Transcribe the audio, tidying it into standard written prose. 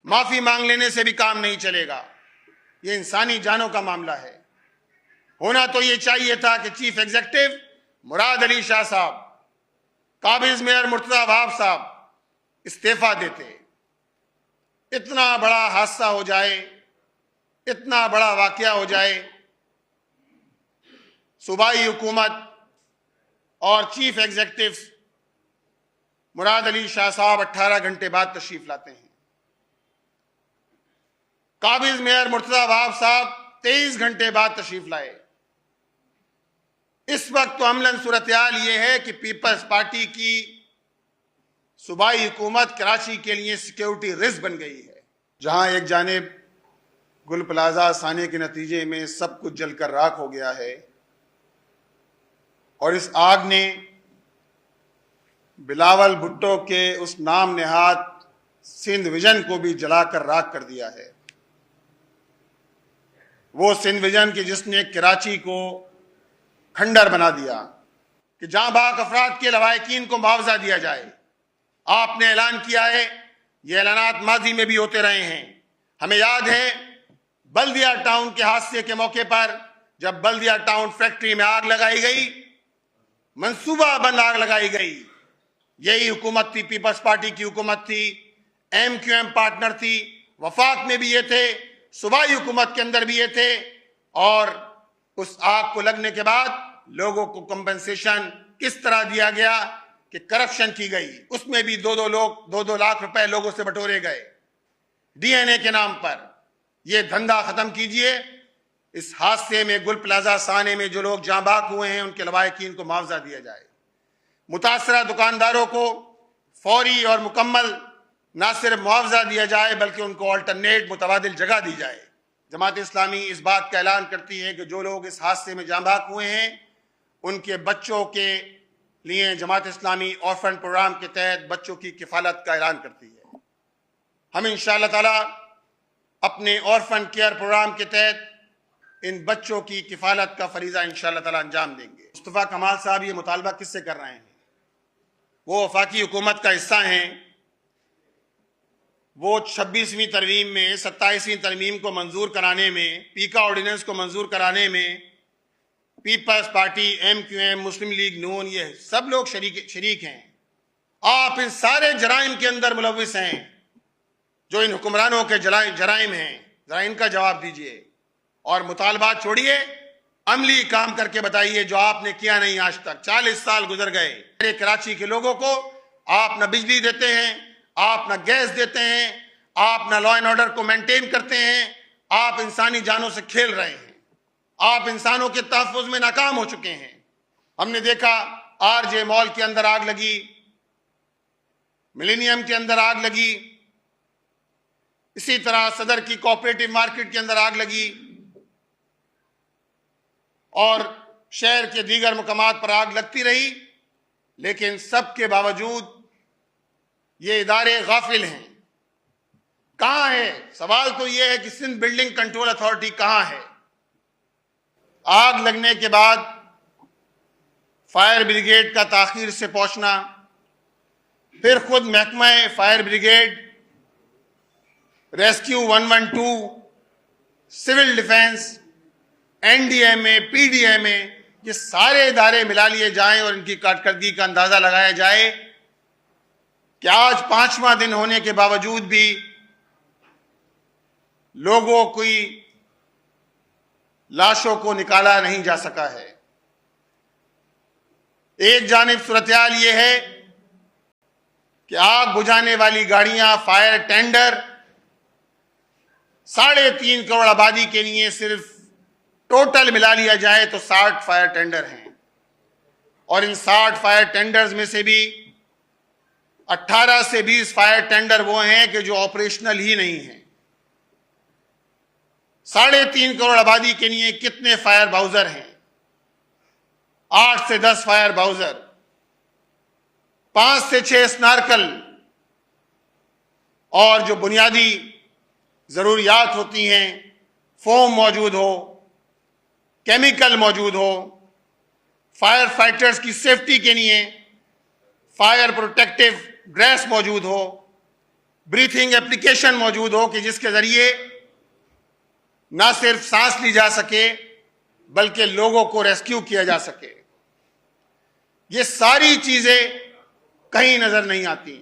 माफी मांग लेने से भी काम नहीं चलेगा। ये इंसानी जानों का मामला है। होना तो ये चाहिए था कि चीफ एग्जीक्यूटिव मुराद अली शाह साहब, काबिज मेयर मुर्तजा वहाब साहब इस्तीफा देते। इतना बड़ा हादसा हो जाए, इतना बड़ा वाकया हो जाए, सूबाई हुकूमत और चीफ एग्जीक्यूटिव मुराद अली शाह साहब 18 घंटे बाद तशरीफ लाते हैं। काबिज मेयर मुर्तजा वहाब साहब 23 घंटे बाद तशरीफ लाए। इस वक्त तो अमलन सूरत-ए-हाल ये है कि पीपल्स पार्टी की सूबाई हुकूमत कराची के लिए सिक्योरिटी रिस्क बन गई है। जहां एक जानिब गुल प्लाजा साने के नतीजे में सब कुछ जलकर राख हो गया है और इस आग ने बिलावल भुट्टो के उस नाम नेहाद सिंध विजन को भी जलाकर राख कर दिया है। वो सिंध विजन की जिसने कराची को खंडर बना दिया कि जहां बाग अफराद के लवाहिकीन को मुआवजा दिया जाए। आपने ऐलान किया है, ये ऐलानात माजी में भी होते रहे हैं। हमें याद है बल्दिया टाउन के हादसे के मौके पर जब बल्दिया टाउन फैक्ट्री में आग लगाई गई, मंसूबा बंद आग लगाई गई, यही हुकूमत थी, पीपल्स पार्टी की हुकूमत थी, MQM पार्टनर थी, वफाक में भी ये थे, सूबाई हुकूमत के अंदर भी ये थे। और उस आग को लगने के बाद लोगों को कंपनसेशन किस तरह दिया गया कि करप्शन की गई, उसमें भी 2-2 लाख रुपए लोगों से बटोरे गए DNA के नाम पर। यह धंधा खत्म कीजिए। इस हादसे में गुल प्लाजा साने में जो लोग जाँ बाक हुए हैं उनके लवाहिकीन को मुआवजा दिया जाए। मुतासरा दुकानदारों को फौरी और मुकम्मल न सिर्फ मुआवजा दिया जाए बल्कि उनको अल्टरनेट मुतबादिल जगह दी जाए। जमात इस्लामी इस बात का ऐलान करती है कि जो लोग इस हादसे में जाँ बाक हुए हैं उनके बच्चों के लिए जमात इस्लामी ऑर्फन प्रोग्राम के तहत बच्चों की किफालत का ऐलान करती है। हम इंशाअल्लाह ताला अपने ऑर्फन केयर प्रोग्राम के तहत इन बच्चों की किफालत का फरीजा इंशाअल्लाह ताला अंजाम देंगे। मुस्तफ़ा कमाल साहब ये मुतालबा किससे कर रहे हैं? वो वफाकी हुकूमत का हिस्सा हैं। वो 26वीं तरमीम में 27वीं तरमीम को मंजूर कराने में, पीका ऑर्डिनेंस को मंजूर कराने में पीपल्स पार्टी, MQM, मुस्लिम लीग नून, ये सब लोग शरीक हैं। आप इन सारे जराइम के अंदर मुलविस हैं जो इन हुक्मरानों के जराइम हैं। जरा इनका जवाब दीजिए और मुतालबात छोड़िए, अमली काम करके बताइए जो आपने किया नहीं आज तक। 40 साल गुजर गए। कराची के लोगों को आप न बिजली देते हैं, आप न गैस देते हैं, आप न लॉ एंड ऑर्डर को मेंटेन करते हैं, आप इंसानी जानों से खेल रहे हैं, आप इंसानों के तहफ़्फ़ुज़ में नाकाम हो चुके हैं। हमने देखा RJ मॉल के अंदर आग लगी, मिलेनियम के अंदर आग लगी, इसी तरह सदर की कोऑपरेटिव मार्केट के अंदर आग लगी और शहर के दीगर मुकामात पर आग लगती रही। लेकिन सबके बावजूद ये इदारे गाफिल हैं। कहां है? सवाल तो यह है कि सिंध बिल्डिंग कंट्रोल अथॉरिटी कहां है? आग लगने के बाद फायर ब्रिगेड का ताखीर से पहुंचना, फिर खुद महकमा fire brigade, rescue 112, civil defence, NDMA, PDMA, ये सारे इदारे मिला लिए जाएं और इनकी कारकर्दगी का अंदाजा लगाया जाए कि आज 5वां दिन होने के बावजूद भी लोगों की लाशों को निकाला नहीं जा सका है। एक जानिब सूरत-ए-हाल ये है कि आग बुझाने वाली गाड़ियां, फायर टेंडर 3.5 करोड़ आबादी के लिए सिर्फ टोटल मिला लिया जाए तो 60 फायर टेंडर हैं और इन 60 फायर टेंडर्स में से भी 18 से 20 फायर टेंडर वो हैं कि जो ऑपरेशनल ही नहीं हैं। 3.5 करोड़ आबादी के लिए कितने फायर बाउजर हैं? 8 से 10 फायर बाउजर, 5 से 6 स्नार्कल और जो बुनियादी जरूरियात होती हैं, फोम मौजूद हो, केमिकल मौजूद हो, फायर फाइटर्स की सेफ्टी के लिए फायर प्रोटेक्टिव ड्रेस मौजूद हो, ब्रीथिंग एप्लीकेशन मौजूद हो कि जिसके जरिए ना सिर्फ सांस ली जा सके बल्कि लोगों को रेस्क्यू किया जा सके। ये सारी चीजें कहीं नजर नहीं आती।